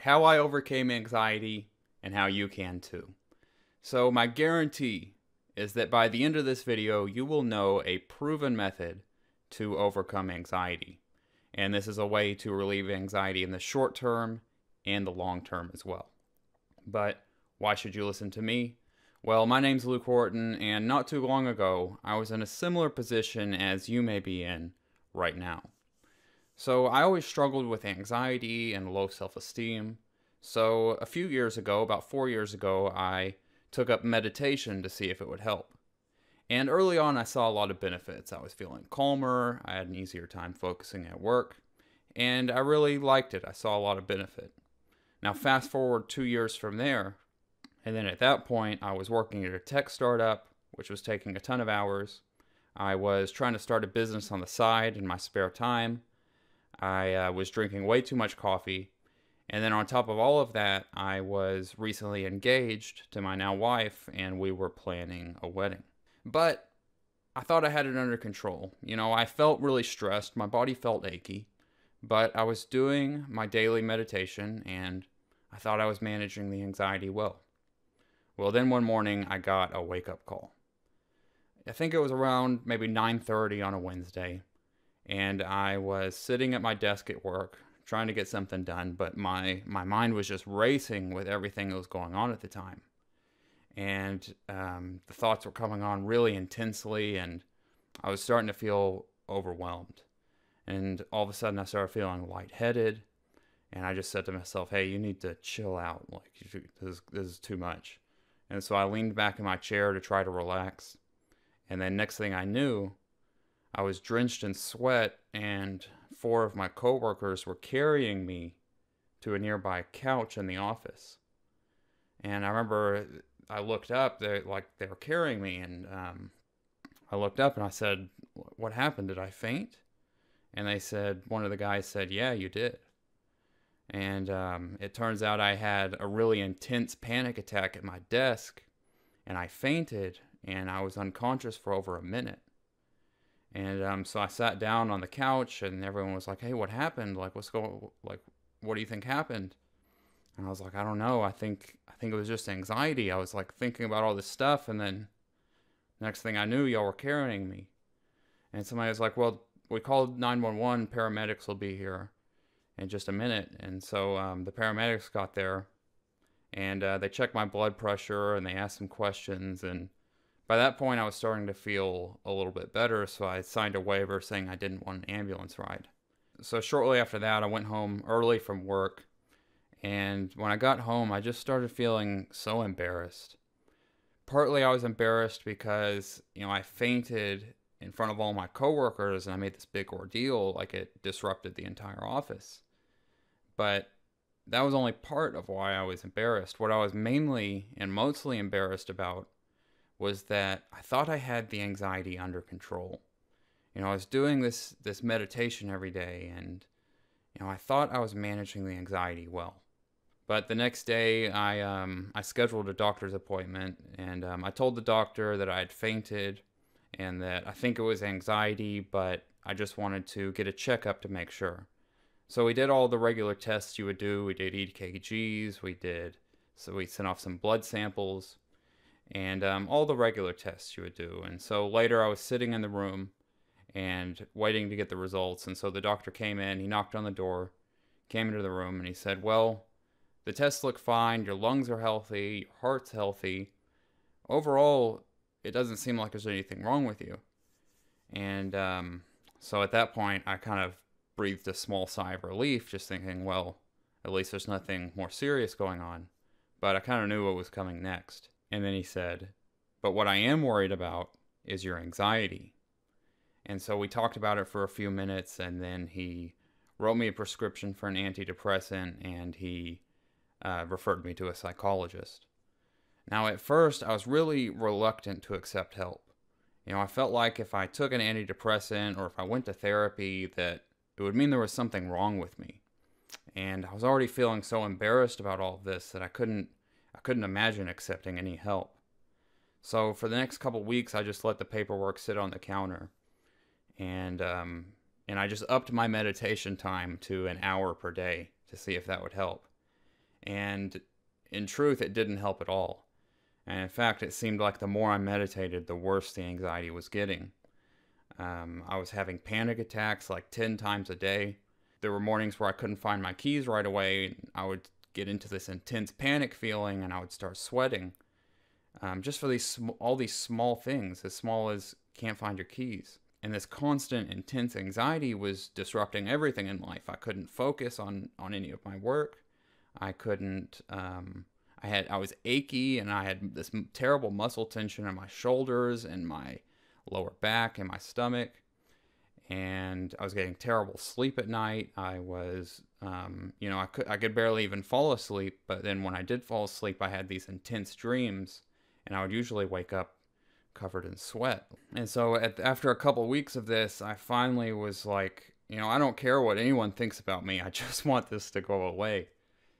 how I overcame anxiety and how you can too. So my guarantee is that by the end of this video, you will know a proven method to overcome anxiety. And this is a way to relieve anxiety in the short term and the long term as well. But why should you listen to me? Well, my name's Luke Horton, and not too long ago, I was in a similar position as you may be in right now. So I always struggled with anxiety and low self-esteem. So a few years ago, about 4 years ago, I took up meditation to see if it would help. And early on, I saw a lot of benefits. I was feeling calmer, I had an easier time focusing at work, and I really liked it. I saw a lot of benefit. Now fast forward 2 years from there, and then at that point, I was working at a tech startup, which was taking a ton of hours. I was trying to start a business on the side in my spare time. I was drinking way too much coffee. And then on top of all of that, I was recently engaged to my now wife, and we were planning a wedding. But I thought I had it under control. You know, I felt really stressed. My body felt achy. But I was doing my daily meditation, and I thought I was managing the anxiety well. Well, then one morning, I got a wake-up call. I think it was around maybe 9:30 on a Wednesday. And I was sitting at my desk at work, trying to get something done, but my mind was just racing with everything that was going on at the time. And the thoughts were coming on really intensely, and I was starting to feel overwhelmed. And all of a sudden, I started feeling lightheaded, and I just said to myself, hey, you need to chill out. Like, this is too much. And so I leaned back in my chair to try to relax. And then next thing I knew, I was drenched in sweat, and 4 of my coworkers were carrying me to a nearby couch in the office. And I remember I looked up, they were carrying me, and I looked up and I said, what happened? Did I faint? And one of the guys said, yeah, you did. And it turns out I had a really intense panic attack at my desk, and I fainted, and I was unconscious for over a minute. And so I sat down on the couch, and everyone was like, hey, what happened? Like, what do you think happened? And I was like, I don't know. I think it was just anxiety. I was like thinking about all this stuff, and then next thing I knew, y'all were carrying me. And somebody was like, well, we called 911. Paramedics will be here in just a minute. And so the paramedics got there, and they checked my blood pressure, and they asked some questions, and by that point, I was starting to feel a little bit better, so I signed a waiver saying I didn't want an ambulance ride. So shortly after that, I went home early from work, and when I got home, I just started feeling so embarrassed. Partly I was embarrassed because, I fainted in front of all my coworkers, and I made this big ordeal, like it disrupted the entire office. But that was only part of why I was embarrassed. What I was mainly and mostly embarrassed about was that I thought I had the anxiety under control. I was doing this meditation every day, and I thought I was managing the anxiety well. But the next day, I scheduled a doctor's appointment, and I told the doctor that I had fainted and that I think it was anxiety, but I just wanted to get a checkup to make sure. So we did all the regular tests you would do. We did EKGs, so we sent off some blood samples, and all the regular tests you would do. And so later I was sitting in the room and waiting to get the results. And so the doctor came in, he knocked on the door, came into the room, and he said, well, the tests look fine, your lungs are healthy, your heart's healthy. Overall, it doesn't seem like there's anything wrong with you. And so at that point, I kind of breathed a small sigh of relief, just thinking, well, at least there's nothing more serious going on. But I kind of knew what was coming next. And then he said, but what I am worried about is your anxiety. And so we talked about it for a few minutes, and then he wrote me a prescription for an antidepressant, and he referred me to a psychologist. Now, at first, I was really reluctant to accept help. I felt like if I took an antidepressant or if I went to therapy, that it would mean there was something wrong with me. And I was already feeling so embarrassed about all of this that I couldn't imagine accepting any help. So for the next couple weeks, I just let the paperwork sit on the counter, and I just upped my meditation time to an hour per day to see if that would help. And in truth, it didn't help at all. And in fact, it seemed like the more I meditated, the worse the anxiety was getting. I was having panic attacks like 10 times a day. There were mornings where I couldn't find my keys right away. I would get into this intense panic feeling and I would start sweating. Just for all these small things, as small as can't find your keys. And this constant, intense anxiety was disrupting everything in life. I couldn't focus on any of my work. I couldn't, I was achy, and I had this terrible muscle tension in my shoulders and my lower back and my stomach. And I was getting terrible sleep at night. I was, I could barely even fall asleep. But then when I did fall asleep, I had these intense dreams, and I would usually wake up covered in sweat. And so after a couple weeks of this, I finally was like, I don't care what anyone thinks about me. I just want this to go away.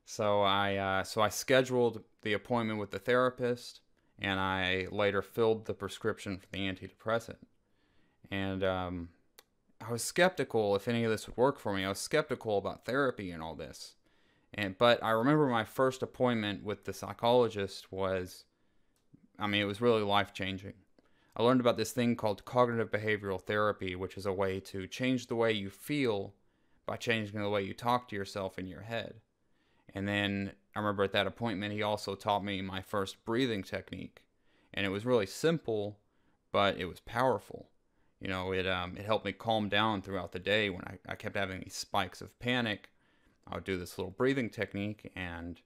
So I scheduled the appointment with the therapist, and I later filled the prescription for the antidepressant. And I was skeptical if any of this would work for me. I was skeptical about therapy and all this. But I remember my first appointment with the psychologist it was really life-changing. I learned about this thing called cognitive behavioral therapy, which is a way to change the way you feel by changing the way you talk to yourself in your head. And then I remember at that appointment, he also taught me my first breathing technique. And it was really simple, but it was powerful. It helped me calm down throughout the day when I kept having these spikes of panic. I would do this little breathing technique, and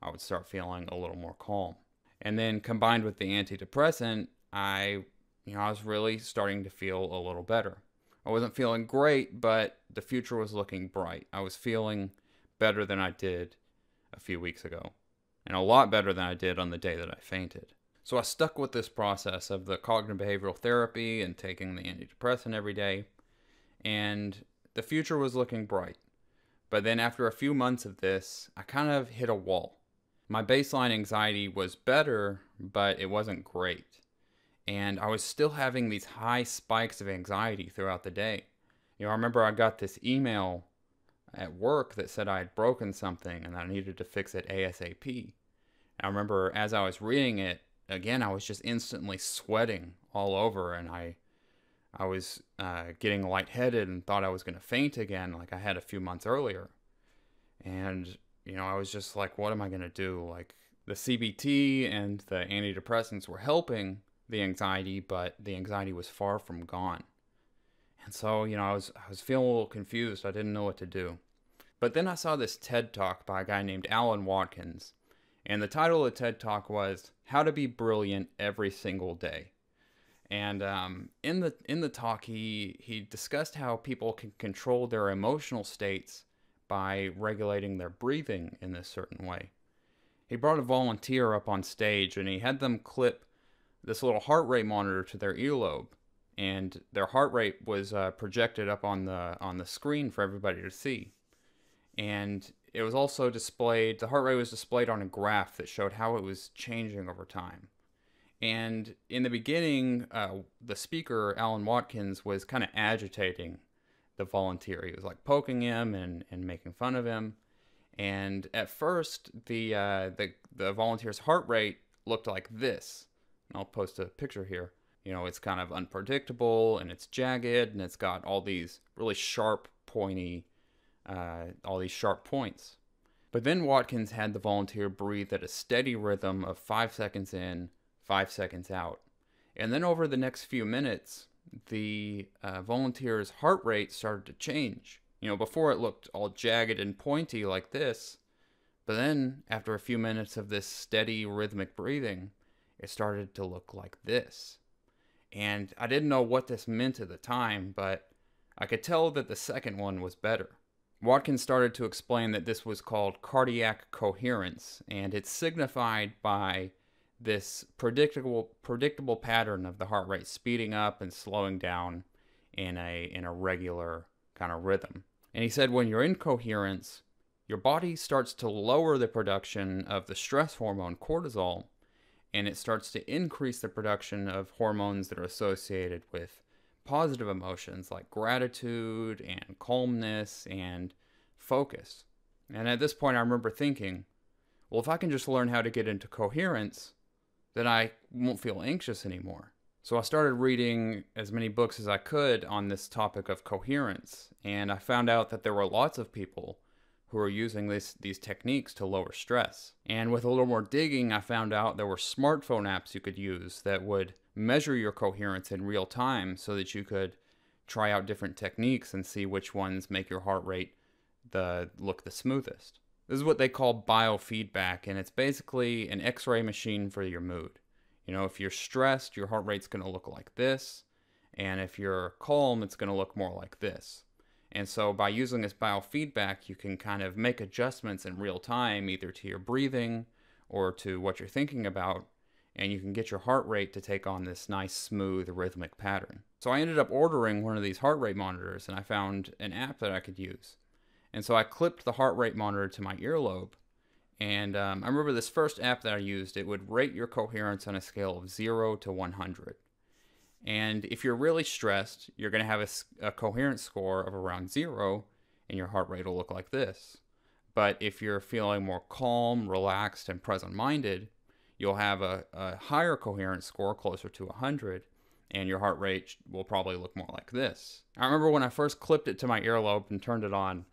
I would start feeling a little more calm. And then combined with the antidepressant, I was really starting to feel a little better. I wasn't feeling great, but the future was looking bright. I was feeling better than I did a few weeks ago, and a lot better than I did on the day that I fainted. So I stuck with this process of the cognitive behavioral therapy and taking the antidepressant every day, and the future was looking bright. But then after a few months of this, I kind of hit a wall. My baseline anxiety was better, but it wasn't great. And I was still having these high spikes of anxiety throughout the day. I remember I got this email at work that said I had broken something and that I needed to fix it ASAP. I remember as I was reading it, again, I was just instantly sweating all over, and I was getting lightheaded and thought I was going to faint again like I had a few months earlier. And, I was just like, what am I going to do? Like, the CBT and the antidepressants were helping the anxiety, but the anxiety was far from gone. And so, I was feeling a little confused. I didn't know what to do. But then I saw this TED Talk by a guy named Alan Watkins. And the title of the TED Talk was How to Be Brilliant Every Single Day. And in the talk, he discussed how people can control their emotional states by regulating their breathing in this certain way. He brought a volunteer up on stage, and he had them clip this little heart rate monitor to their earlobe. And their heart rate was projected up on the screen for everybody to see. And it was also displayed, the heart rate was displayed on a graph that showed how it was changing over time. And in the beginning, the speaker, Alan Watkins, was kind of agitating the volunteer. He was like poking him and making fun of him. And at first, the volunteer's heart rate looked like this. And I'll post a picture here. It's kind of unpredictable, and it's jagged, and it's got all these really sharp, pointy, all these sharp points. But then Watkins had the volunteer breathe at a steady rhythm of 5 seconds in, 5 seconds out. And then over the next few minutes, the volunteer's heart rate started to change. Before it looked all jagged and pointy like this, but then after a few minutes of this steady rhythmic breathing, it started to look like this. And I didn't know what this meant at the time, but I could tell that the second one was better. Watkins started to explain that this was called cardiac coherence, and it's signified by this predictable pattern of the heart rate speeding up and slowing down in a regular kind of rhythm. And he said when you're in coherence, your body starts to lower the production of the stress hormone cortisol, and it starts to increase the production of hormones that are associated with positive emotions like gratitude and calmness and focus. And at this point, I remember thinking, well, if I can just learn how to get into coherence, then I won't feel anxious anymore. So I started reading as many books as I could on this topic of coherence, and I found out that there were lots of people who were using these techniques to lower stress. And with a little more digging, I found out there were smartphone apps you could use that would measure your coherence in real time so that you could try out different techniques and see which ones make your heart rate look the smoothest. This is what they call biofeedback, and it's basically an X-ray machine for your mood. You know, if you're stressed, your heart rate's going to look like this, and if you're calm, it's going to look more like this. And so by using this biofeedback, you can kind of make adjustments in real time, either to your breathing or to what you're thinking about, and you can get your heart rate to take on this nice, smooth, rhythmic pattern. So I ended up ordering one of these heart rate monitors, and I found an app that I could use. And so I clipped the heart rate monitor to my earlobe, and I remember this first app that I used, it would rate your coherence on a scale of 0 to 100. And if you're really stressed, you're going to have a coherence score of around 0, and your heart rate will look like this. But if you're feeling more calm, relaxed, and present-minded, you'll have a higher coherence score, closer to 100, and your heart rate will probably look more like this. I remember when I first clipped it to my earlobe and turned it on,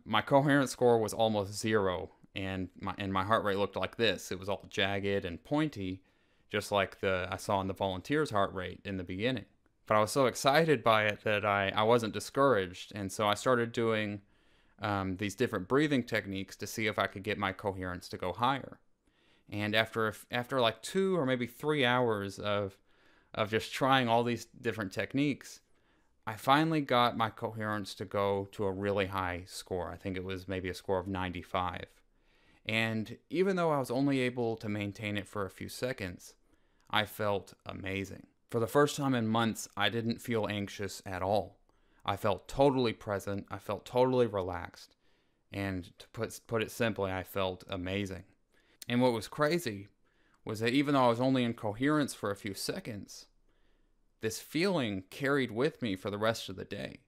my coherence score was almost 0, and my heart rate looked like this. It was all jagged and pointy, just like I saw in the volunteer's heart rate in the beginning. But I was so excited by it that I wasn't discouraged, and so I started doing these different breathing techniques to see if I could get my coherence to go higher. And after like 2 or maybe 3 hours of just trying all these different techniques, I finally got my coherence to go to a really high score. I think it was maybe a score of 95. And even though I was only able to maintain it for a few seconds, I felt amazing. For the first time in months, I didn't feel anxious at all. I felt totally present. I felt totally relaxed. And to put it simply, I felt amazing. And what was crazy was that even though I was only in coherence for a few seconds, this feeling carried with me for the rest of the day.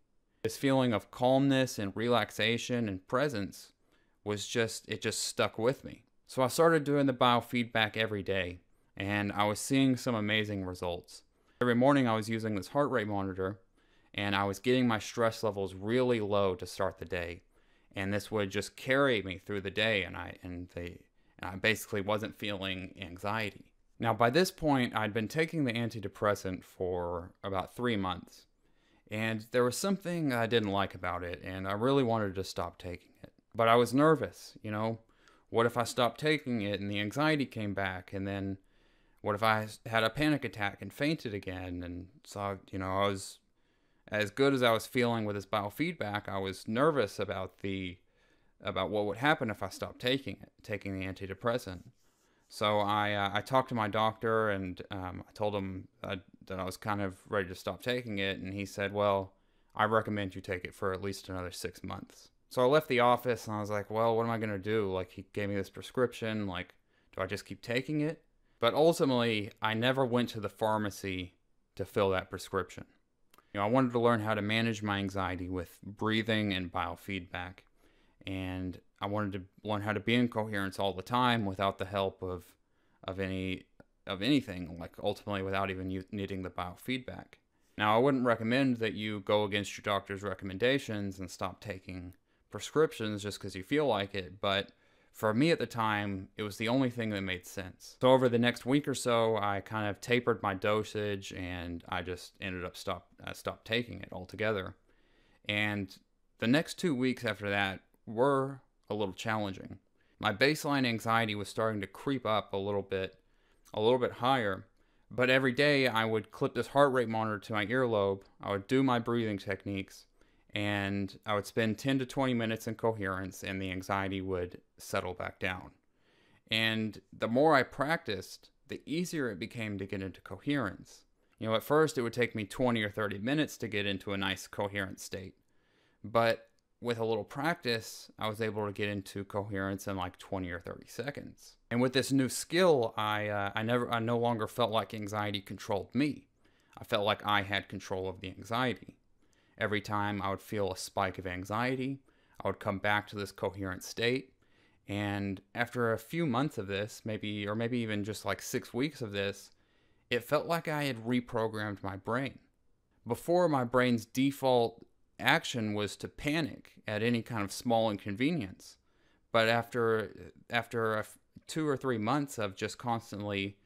This feeling of calmness and relaxation and presence it just stuck with me. So I started doing the biofeedback every day, and I was seeing some amazing results. Every morning I was using this heart rate monitor, and I was getting my stress levels really low to start the day. And this would just carry me through the day, and I basically wasn't feeling anxiety. Now, by this point, I'd been taking the antidepressant for about 3 months, and there was something I didn't like about it, and I really wanted to stop taking it. But I was nervous, you know? What if I stopped taking it and the anxiety came back, and then what if I had a panic attack and fainted again? And so, you know, I was, as good as I was feeling with this biofeedback, I was nervous about what would happen if I stopped taking the antidepressant. So I talked to my doctor, and I told him that I was kind of ready to stop taking it, and he said, well, I recommend you take it for at least another 6 months. So I left the office, and I was like, well, what am I going to do? Like, he gave me this prescription, like, do I just keep taking it? But ultimately, I never went to the pharmacy to fill that prescription. You know, I wanted to learn how to manage my anxiety with breathing and biofeedback. And I wanted to learn how to be in coherence all the time without the help of anything, like ultimately without even needing the biofeedback. Now, I wouldn't recommend that you go against your doctor's recommendations and stop taking prescriptions just because you feel like it, but for me at the time, it was the only thing that made sense. So over the next week or so, I kind of tapered my dosage, and I just ended up stopped taking it altogether. And the next 2 weeks after that were a little challenging. My baseline anxiety was starting to creep up a little bit higher, but every day I would clip this heart rate monitor to my earlobe, I would do my breathing techniques, and I would spend 10 to 20 minutes in coherence, and the anxiety would settle back down. And the more I practiced, the easier it became to get into coherence. You know, at first it would take me 20 or 30 minutes to get into a nice coherent state, but with a little practice, I was able to get into coherence in like 20 or 30 seconds. And with this new skill, I no longer felt like anxiety controlled me. I felt like I had control of the anxiety. Every time I would feel a spike of anxiety, I would come back to this coherent state, And after a few months of this, maybe even just like 6 weeks of this, it felt like I had reprogrammed my brain. Before, my brain's default action was to panic at any kind of small inconvenience. But after 2 or 3 months of just constantly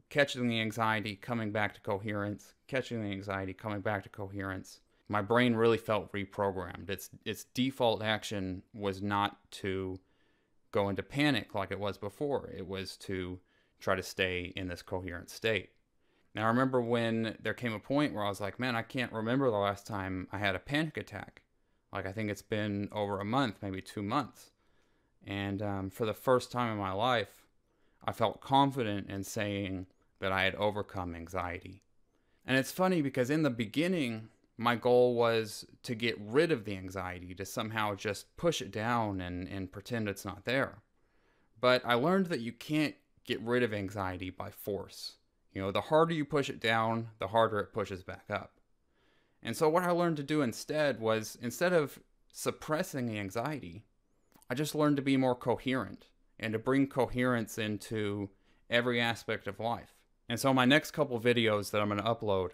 catching the anxiety, coming back to coherence, catching the anxiety, coming back to coherence, my brain really felt reprogrammed. Its default action was not to go into panic like it was before. It was to try to stay in this coherent state. Now, I remember when there came a point where I was like, man, I can't remember the last time I had a panic attack. Like, I think it's been over a month, maybe 2 months. And for the first time in my life, I felt confident in saying that I had overcome anxiety. And it's funny because in the beginning, my goal was to get rid of the anxiety, to somehow just push it down and pretend it's not there. But I learned that you can't get rid of anxiety by force. You know, the harder you push it down, the harder it pushes back up. And so what I learned to do instead was, instead of suppressing the anxiety, I just learned to be more coherent and to bring coherence into every aspect of life. And so my next couple videos that I'm going to upload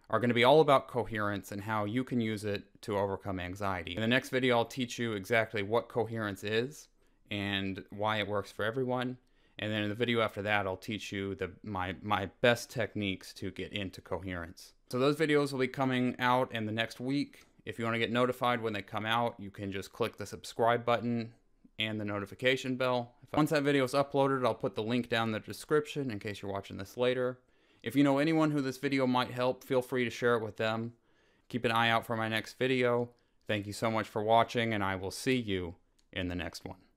are going to be all about coherence and how you can use it to overcome anxiety. In the next video, I'll teach you exactly what coherence is and why it works for everyone. And then in the video after that, I'll teach you my best techniques to get into coherence. So those videos will be coming out in the next week. If you want to get notified when they come out, you can just click the subscribe button and the notification bell. Once that video is uploaded, I'll put the link down in the description in case you're watching this later. If you know anyone who this video might help, feel free to share it with them. Keep an eye out for my next video. Thank you so much for watching, and I will see you in the next one.